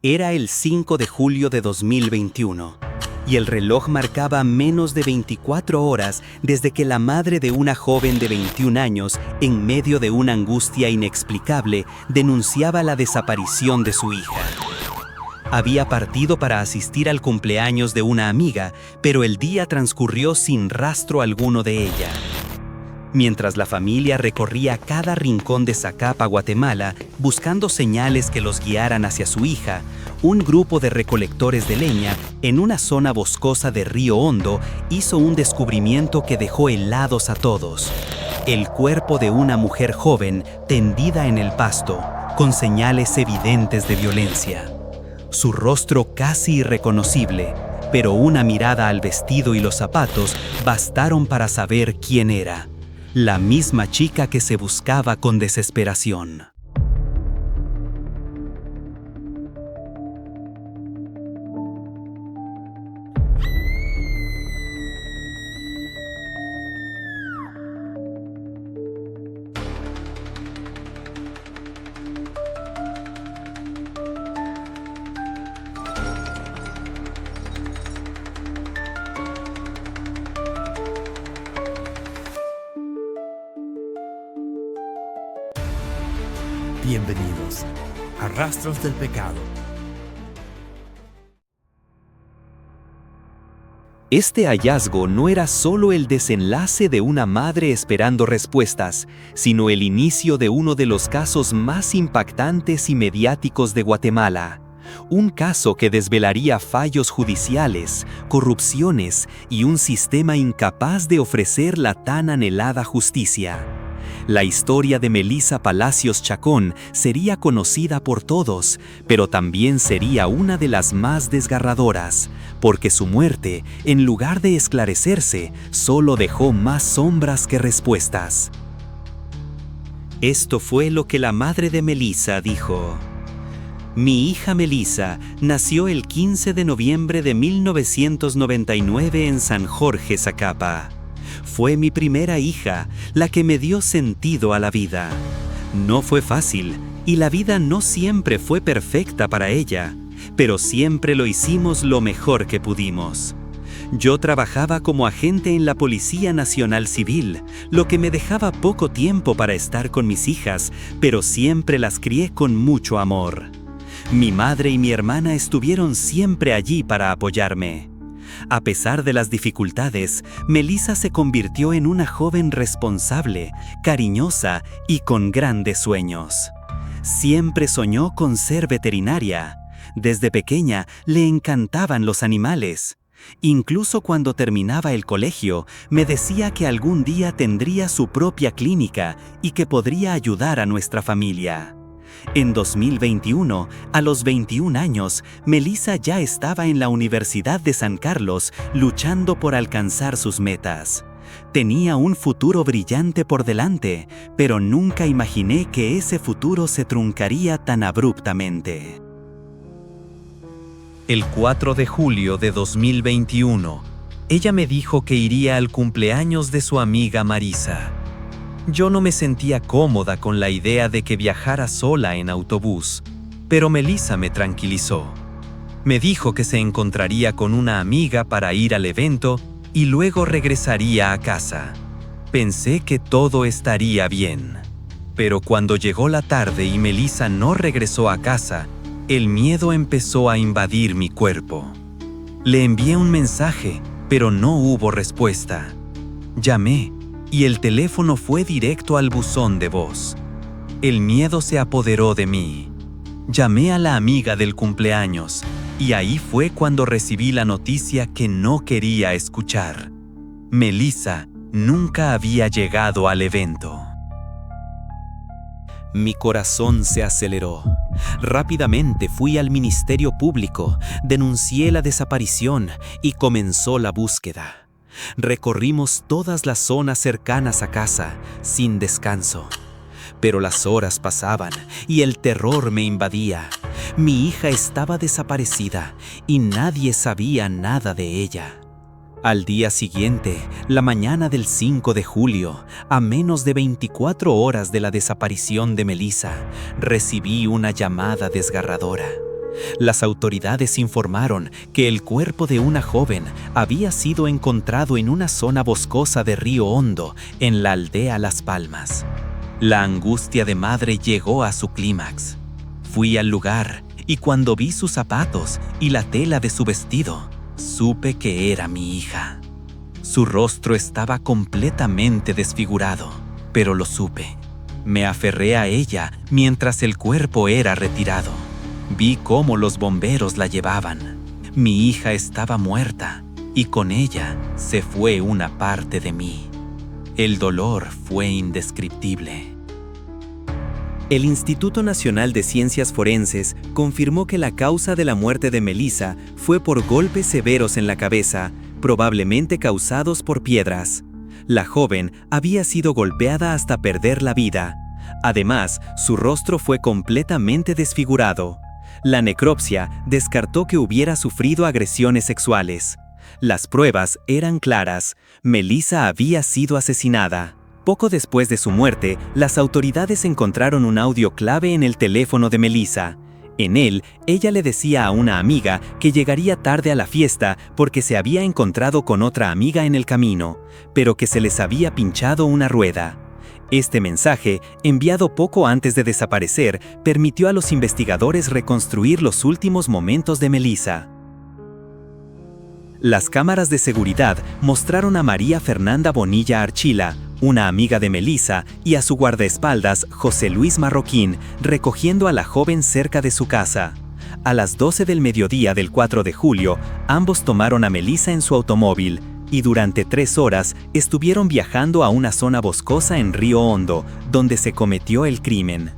Era el 5 de julio de 2021 y el reloj marcaba menos de 24 horas desde que la madre de una joven de 21 años, en medio de una angustia inexplicable, denunciaba la desaparición de su hija. Había partido para asistir al cumpleaños de una amiga, pero el día transcurrió sin rastro alguno de ella. Mientras la familia recorría cada rincón de Zacapa, Guatemala, buscando señales que los guiaran hacia su hija, un grupo de recolectores de leña en una zona boscosa de Río Hondo hizo un descubrimiento que dejó helados a todos. El cuerpo de una mujer joven tendida en el pasto, con señales evidentes de violencia. Su rostro casi irreconocible, pero una mirada al vestido y los zapatos bastaron para saber quién era. La misma chica que se buscaba con desesperación. Bienvenidos a Rastros del Pecado. Este hallazgo no era solo el desenlace de una madre esperando respuestas, sino el inicio de uno de los casos más impactantes y mediáticos de Guatemala. Un caso que desvelaría fallos judiciales, corrupciones y un sistema incapaz de ofrecer la tan anhelada justicia. La historia de Melissa Palacios Chacón sería conocida por todos, pero también sería una de las más desgarradoras, porque su muerte, en lugar de esclarecerse, solo dejó más sombras que respuestas. Esto fue lo que la madre de Melissa dijo. Mi hija Melissa nació el 15 de noviembre de 1999 en San Jorge, Zacapa. Fue mi primera hija, la que me dio sentido a la vida. No fue fácil, y la vida no siempre fue perfecta para ella, pero siempre lo hicimos lo mejor que pudimos. Yo trabajaba como agente en la Policía Nacional Civil, lo que me dejaba poco tiempo para estar con mis hijas, pero siempre las crié con mucho amor. Mi madre y mi hermana estuvieron siempre allí para apoyarme. A pesar de las dificultades, Melissa se convirtió en una joven responsable, cariñosa y con grandes sueños. Siempre soñó con ser veterinaria. Desde pequeña le encantaban los animales. Incluso cuando terminaba el colegio, me decía que algún día tendría su propia clínica y que podría ayudar a nuestra familia. En 2021, a los 21 años, Melissa ya estaba en la Universidad de San Carlos luchando por alcanzar sus metas. Tenía un futuro brillante por delante, pero nunca imaginé que ese futuro se truncaría tan abruptamente. El 4 de julio de 2021, ella me dijo que iría al cumpleaños de su amiga Marisa. Yo no me sentía cómoda con la idea de que viajara sola en autobús, pero Melissa me tranquilizó. Me dijo que se encontraría con una amiga para ir al evento y luego regresaría a casa. Pensé que todo estaría bien. Pero cuando llegó la tarde y Melissa no regresó a casa, el miedo empezó a invadir mi cuerpo. Le envié un mensaje, pero no hubo respuesta. Llamé, y el teléfono fue directo al buzón de voz. El miedo se apoderó de mí. Llamé a la amiga del cumpleaños, y ahí fue cuando recibí la noticia que no quería escuchar. Melissa nunca había llegado al evento. Mi corazón se aceleró. Rápidamente fui al Ministerio Público, denuncié la desaparición y comenzó la búsqueda. Recorrimos todas las zonas cercanas a casa, sin descanso. Pero las horas pasaban y el terror me invadía. Mi hija estaba desaparecida y nadie sabía nada de ella. Al día siguiente, la mañana del 5 de julio, a menos de 24 horas de la desaparición de Melissa, recibí una llamada desgarradora. Las autoridades informaron que el cuerpo de una joven había sido encontrado en una zona boscosa de Río Hondo, en la aldea Las Palmas. La angustia de madre llegó a su clímax. Fui al lugar y cuando vi sus zapatos y la tela de su vestido, supe que era mi hija. Su rostro estaba completamente desfigurado, pero lo supe. Me aferré a ella mientras el cuerpo era retirado. Vi cómo los bomberos la llevaban. Mi hija estaba muerta y con ella se fue una parte de mí. El dolor fue indescriptible. El Instituto Nacional de Ciencias Forenses confirmó que la causa de la muerte de Melissa fue por golpes severos en la cabeza, probablemente causados por piedras. La joven había sido golpeada hasta perder la vida. Además, su rostro fue completamente desfigurado. La necropsia descartó que hubiera sufrido agresiones sexuales. Las pruebas eran claras. Melissa había sido asesinada. Poco después de su muerte, las autoridades encontraron un audio clave en el teléfono de Melissa. En él, ella le decía a una amiga que llegaría tarde a la fiesta porque se había encontrado con otra amiga en el camino, pero que se les había pinchado una rueda. Este mensaje, enviado poco antes de desaparecer, permitió a los investigadores reconstruir los últimos momentos de Melissa. Las cámaras de seguridad mostraron a María Fernanda Bonilla Archila, una amiga de Melissa, y a su guardaespaldas, José Luis Marroquín, recogiendo a la joven cerca de su casa. A las 12 del mediodía del 4 de julio, ambos tomaron a Melissa en su automóvil, y durante 3 horas estuvieron viajando a una zona boscosa en Río Hondo, donde se cometió el crimen.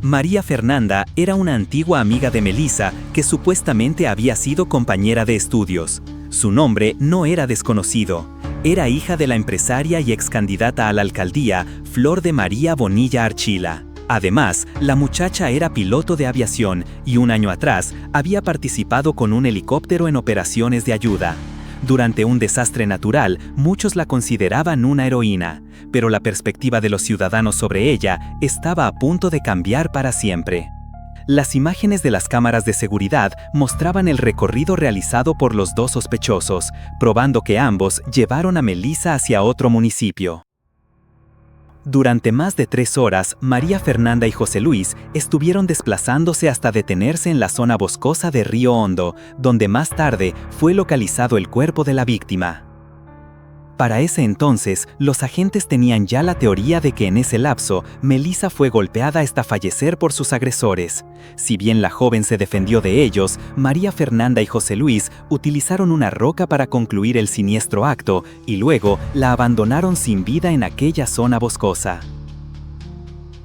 María Fernanda era una antigua amiga de Melissa que supuestamente había sido compañera de estudios. Su nombre no era desconocido. Era hija de la empresaria y excandidata a la alcaldía Flor de María Bonilla Archila. Además, la muchacha era piloto de aviación y un año atrás había participado con un helicóptero en operaciones de ayuda. Durante un desastre natural, muchos la consideraban una heroína, pero la perspectiva de los ciudadanos sobre ella estaba a punto de cambiar para siempre. Las imágenes de las cámaras de seguridad mostraban el recorrido realizado por los dos sospechosos, probando que ambos llevaron a Melissa hacia otro municipio. Durante más de 3 horas, María Fernanda y José Luis estuvieron desplazándose hasta detenerse en la zona boscosa de Río Hondo, donde más tarde fue localizado el cuerpo de la víctima. Para ese entonces, los agentes tenían ya la teoría de que en ese lapso, Melissa fue golpeada hasta fallecer por sus agresores. Si bien la joven se defendió de ellos, María Fernanda y José Luis utilizaron una roca para concluir el siniestro acto y luego la abandonaron sin vida en aquella zona boscosa.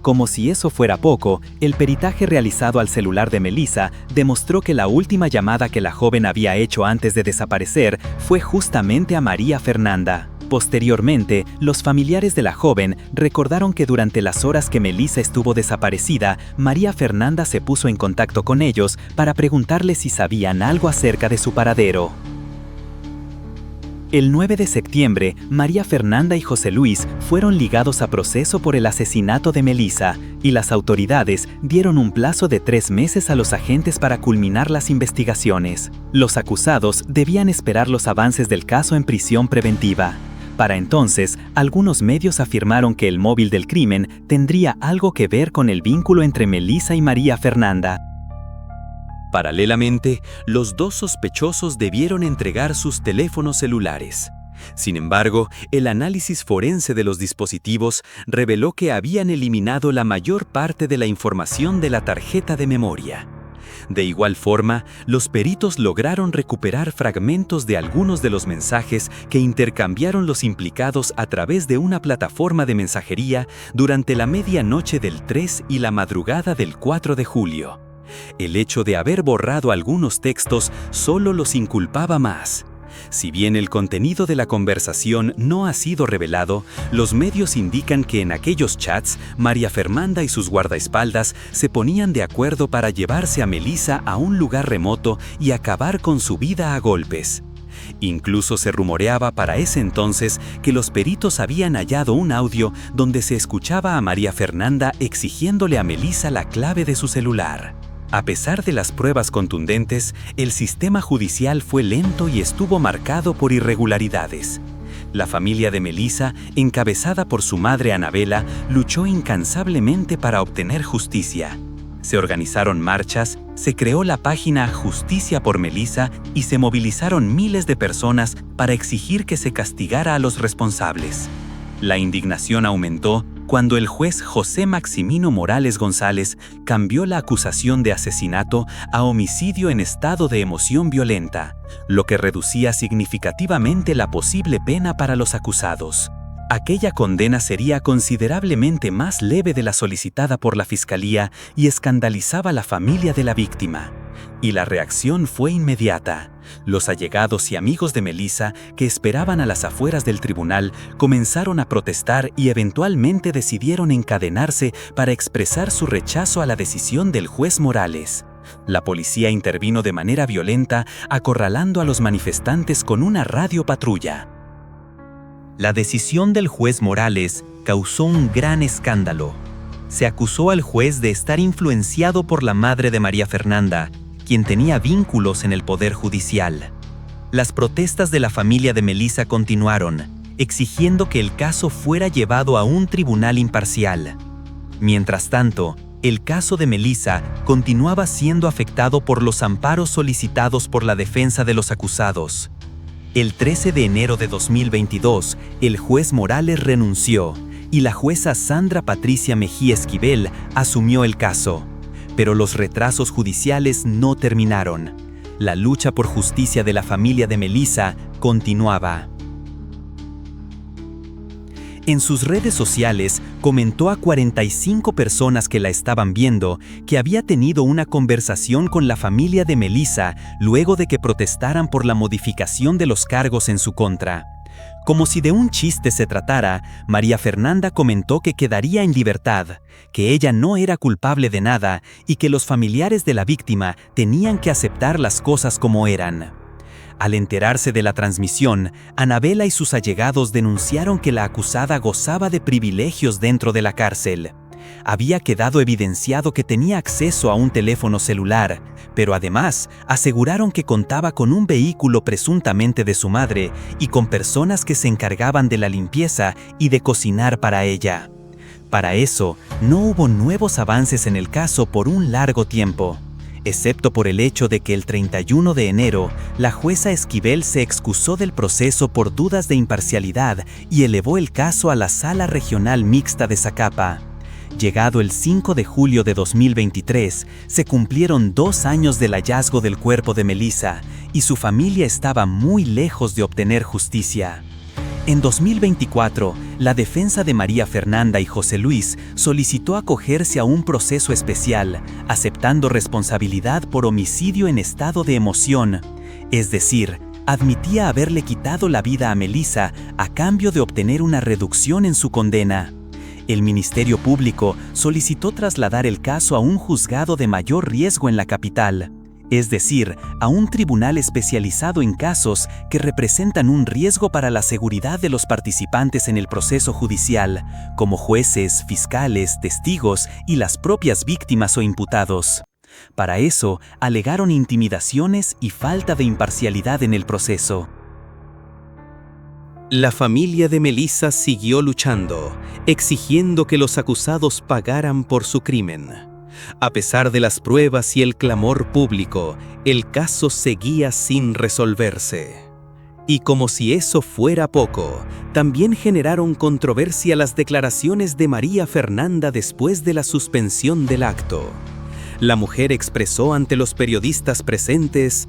Como si eso fuera poco, el peritaje realizado al celular de Melissa demostró que la última llamada que la joven había hecho antes de desaparecer fue justamente a María Fernanda. Posteriormente, los familiares de la joven recordaron que durante las horas que Melissa estuvo desaparecida, María Fernanda se puso en contacto con ellos para preguntarles si sabían algo acerca de su paradero. El 9 de septiembre, María Fernanda y José Luis fueron ligados a proceso por el asesinato de Melissa, y las autoridades dieron un plazo de 3 meses a los agentes para culminar las investigaciones. Los acusados debían esperar los avances del caso en prisión preventiva. Para entonces, algunos medios afirmaron que el móvil del crimen tendría algo que ver con el vínculo entre Melissa y María Fernanda. Paralelamente, los dos sospechosos debieron entregar sus teléfonos celulares. Sin embargo, el análisis forense de los dispositivos reveló que habían eliminado la mayor parte de la información de la tarjeta de memoria. De igual forma, los peritos lograron recuperar fragmentos de algunos de los mensajes que intercambiaron los implicados a través de una plataforma de mensajería durante la medianoche del 3 y la madrugada del 4 de julio. El hecho de haber borrado algunos textos solo los inculpaba más. Si bien el contenido de la conversación no ha sido revelado, los medios indican que en aquellos chats, María Fernanda y sus guardaespaldas se ponían de acuerdo para llevarse a Melissa a un lugar remoto y acabar con su vida a golpes. Incluso se rumoreaba para ese entonces que los peritos habían hallado un audio donde se escuchaba a María Fernanda exigiéndole a Melissa la clave de su celular. A pesar de las pruebas contundentes, el sistema judicial fue lento y estuvo marcado por irregularidades. La familia de Melissa, encabezada por su madre Anabela, luchó incansablemente para obtener justicia. Se organizaron marchas, se creó la página Justicia por Melissa y se movilizaron miles de personas para exigir que se castigara a los responsables. La indignación aumentó cuando el juez José Maximino Morales González cambió la acusación de asesinato a homicidio en estado de emoción violenta, lo que reducía significativamente la posible pena para los acusados. Aquella condena sería considerablemente más leve de la solicitada por la Fiscalía y escandalizaba a la familia de la víctima. Y la reacción fue inmediata. Los allegados y amigos de Melissa, que esperaban a las afueras del tribunal, comenzaron a protestar y eventualmente decidieron encadenarse para expresar su rechazo a la decisión del juez Morales. La policía intervino de manera violenta, acorralando a los manifestantes con una radiopatrulla. La decisión del juez Morales causó un gran escándalo. Se acusó al juez de estar influenciado por la madre de María Fernanda, quien tenía vínculos en el Poder Judicial. Las protestas de la familia de Melissa continuaron, exigiendo que el caso fuera llevado a un tribunal imparcial. Mientras tanto, el caso de Melissa continuaba siendo afectado por los amparos solicitados por la defensa de los acusados. El 13 de enero de 2022, el juez Morales renunció y la jueza Sandra Patricia Mejía Esquivel asumió el caso. Pero los retrasos judiciales no terminaron. La lucha por justicia de la familia de Melissa continuaba. En sus redes sociales comentó a 45 personas que la estaban viendo que había tenido una conversación con la familia de Melissa luego de que protestaran por la modificación de los cargos en su contra. Como si de un chiste se tratara, María Fernanda comentó que quedaría en libertad, que ella no era culpable de nada y que los familiares de la víctima tenían que aceptar las cosas como eran. Al enterarse de la transmisión, Anabela y sus allegados denunciaron que la acusada gozaba de privilegios dentro de la cárcel. Había quedado evidenciado que tenía acceso a un teléfono celular, pero además aseguraron que contaba con un vehículo presuntamente de su madre y con personas que se encargaban de la limpieza y de cocinar para ella. Para eso, no hubo nuevos avances en el caso por un largo tiempo, excepto por el hecho de que el 31 de enero, la jueza Esquivel se excusó del proceso por dudas de imparcialidad y elevó el caso a la Sala Regional Mixta de Zacapa. Llegado el 5 de julio de 2023, se cumplieron 2 años del hallazgo del cuerpo de Melissa y su familia estaba muy lejos de obtener justicia. En 2024, la defensa de María Fernanda y José Luis solicitó acogerse a un proceso especial, aceptando responsabilidad por homicidio en estado de emoción, es decir, admitía haberle quitado la vida a Melissa a cambio de obtener una reducción en su condena. El Ministerio Público solicitó trasladar el caso a un juzgado de mayor riesgo en la capital, es decir, a un tribunal especializado en casos que representan un riesgo para la seguridad de los participantes en el proceso judicial, como jueces, fiscales, testigos y las propias víctimas o imputados. Para eso, alegaron intimidaciones y falta de imparcialidad en el proceso. La familia de Melissa siguió luchando, exigiendo que los acusados pagaran por su crimen. A pesar de las pruebas y el clamor público, el caso seguía sin resolverse. Y como si eso fuera poco, también generaron controversia las declaraciones de María Fernanda después de la suspensión del acto. La mujer expresó ante los periodistas presentes: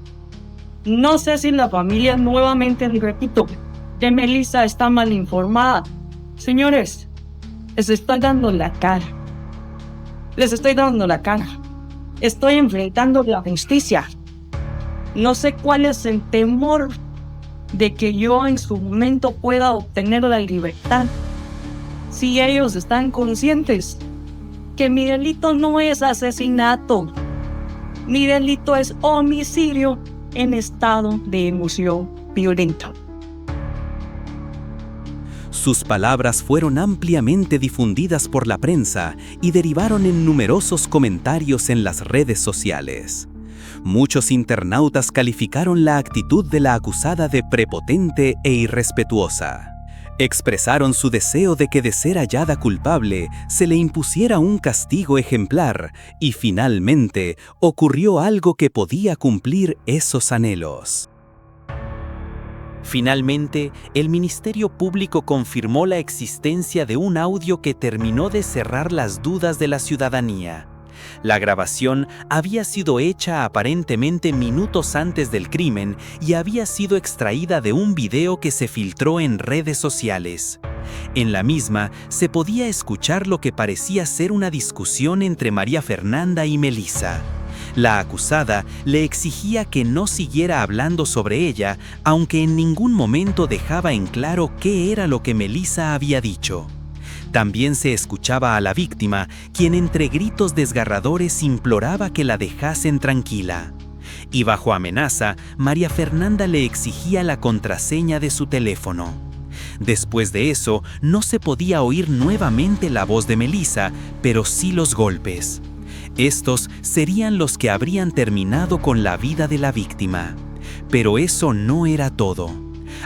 No sé si la familia, nuevamente repito, de Melissa está mal informada. Señores, les estoy dando la cara. Les estoy dando la cara. Estoy enfrentando la justicia. No sé cuál es el temor de que yo en su momento pueda obtener la libertad. Si ellos están conscientes que mi delito no es asesinato, mi delito es homicidio en estado de emoción violenta. Sus palabras fueron ampliamente difundidas por la prensa y derivaron en numerosos comentarios en las redes sociales. Muchos internautas calificaron la actitud de la acusada de prepotente e irrespetuosa. Expresaron su deseo de que, de ser hallada culpable, se le impusiera un castigo ejemplar y finalmente ocurrió algo que podía cumplir esos anhelos. Finalmente, el Ministerio Público confirmó la existencia de un audio que terminó de cerrar las dudas de la ciudadanía. La grabación había sido hecha aparentemente minutos antes del crimen y había sido extraída de un video que se filtró en redes sociales. En la misma se podía escuchar lo que parecía ser una discusión entre María Fernanda y Melissa. La acusada le exigía que no siguiera hablando sobre ella, aunque en ningún momento dejaba en claro qué era lo que Melissa había dicho. También se escuchaba a la víctima, quien entre gritos desgarradores imploraba que la dejasen tranquila. Y bajo amenaza, María Fernanda le exigía la contraseña de su teléfono. Después de eso, no se podía oír nuevamente la voz de Melissa, pero sí los golpes. Estos serían los que habrían terminado con la vida de la víctima. Pero eso no era todo.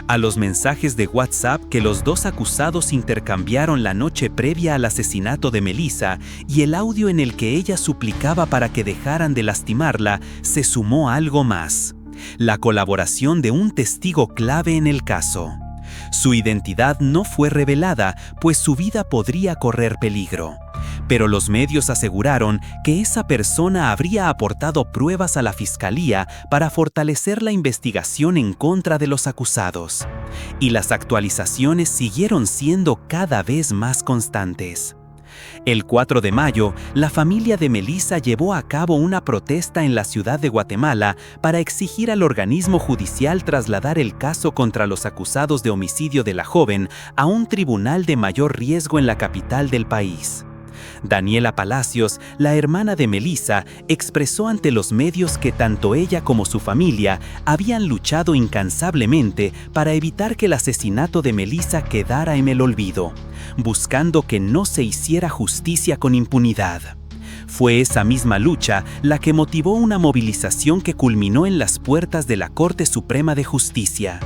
A los mensajes de WhatsApp que los dos acusados intercambiaron la noche previa al asesinato de Melissa y el audio en el que ella suplicaba para que dejaran de lastimarla, se sumó algo más: la colaboración de un testigo clave en el caso. Su identidad no fue revelada, pues su vida podría correr peligro. Pero los medios aseguraron que esa persona habría aportado pruebas a la fiscalía para fortalecer la investigación en contra de los acusados. Y las actualizaciones siguieron siendo cada vez más constantes. El 4 de mayo, la familia de Melissa llevó a cabo una protesta en la ciudad de Guatemala para exigir al organismo judicial trasladar el caso contra los acusados de homicidio de la joven a un tribunal de mayor riesgo en la capital del país. Daniela Palacios, la hermana de Melissa, expresó ante los medios que tanto ella como su familia habían luchado incansablemente para evitar que el asesinato de Melissa quedara en el olvido, buscando que no se hiciera justicia con impunidad. Fue esa misma lucha la que motivó una movilización que culminó en las puertas de la Corte Suprema de Justicia.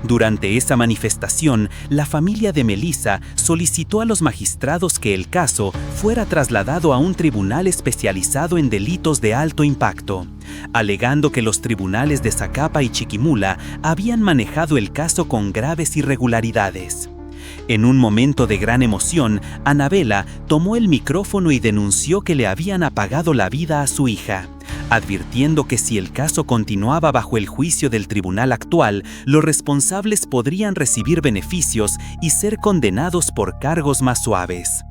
Durante esa manifestación, la familia de Melissa solicitó a los magistrados que el caso fuera trasladado a un tribunal especializado en delitos de alto impacto, alegando que los tribunales de Zacapa y Chiquimula habían manejado el caso con graves irregularidades. En un momento de gran emoción, Anabela tomó el micrófono y denunció que le habían apagado la vida a su hija, advirtiendo que si el caso continuaba bajo el juicio del tribunal actual, los responsables podrían recibir beneficios y ser condenados por cargos más suaves.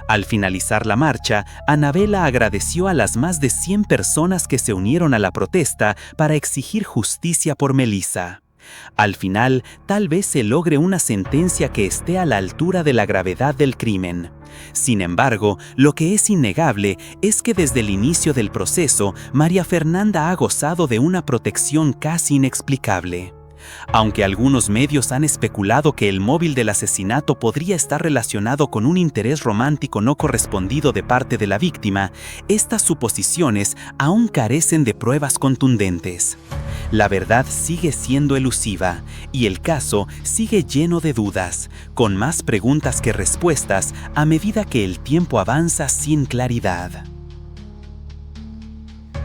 Al finalizar la marcha, Anabela agradeció a las más de 100 personas que se unieron a la protesta para exigir justicia por Melissa. Al final, tal vez se logre una sentencia que esté a la altura de la gravedad del crimen. Sin embargo, lo que es innegable es que desde el inicio del proceso, María Fernanda ha gozado de una protección casi inexplicable. Aunque algunos medios han especulado que el móvil del asesinato podría estar relacionado con un interés romántico no correspondido de parte de la víctima, estas suposiciones aún carecen de pruebas contundentes. La verdad sigue siendo elusiva y el caso sigue lleno de dudas, con más preguntas que respuestas a medida que el tiempo avanza sin claridad.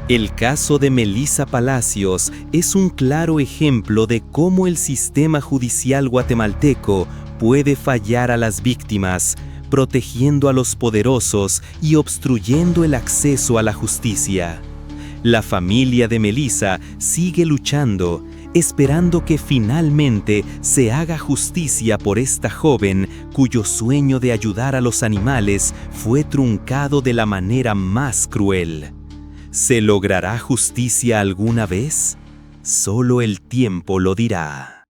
El caso de Melissa Palacios es un claro ejemplo de cómo el sistema judicial guatemalteco puede fallar a las víctimas, protegiendo a los poderosos y obstruyendo el acceso a la justicia. La familia de Melissa sigue luchando, esperando que finalmente se haga justicia por esta joven cuyo sueño de ayudar a los animales fue truncado de la manera más cruel. ¿Se logrará justicia alguna vez? Solo el tiempo lo dirá.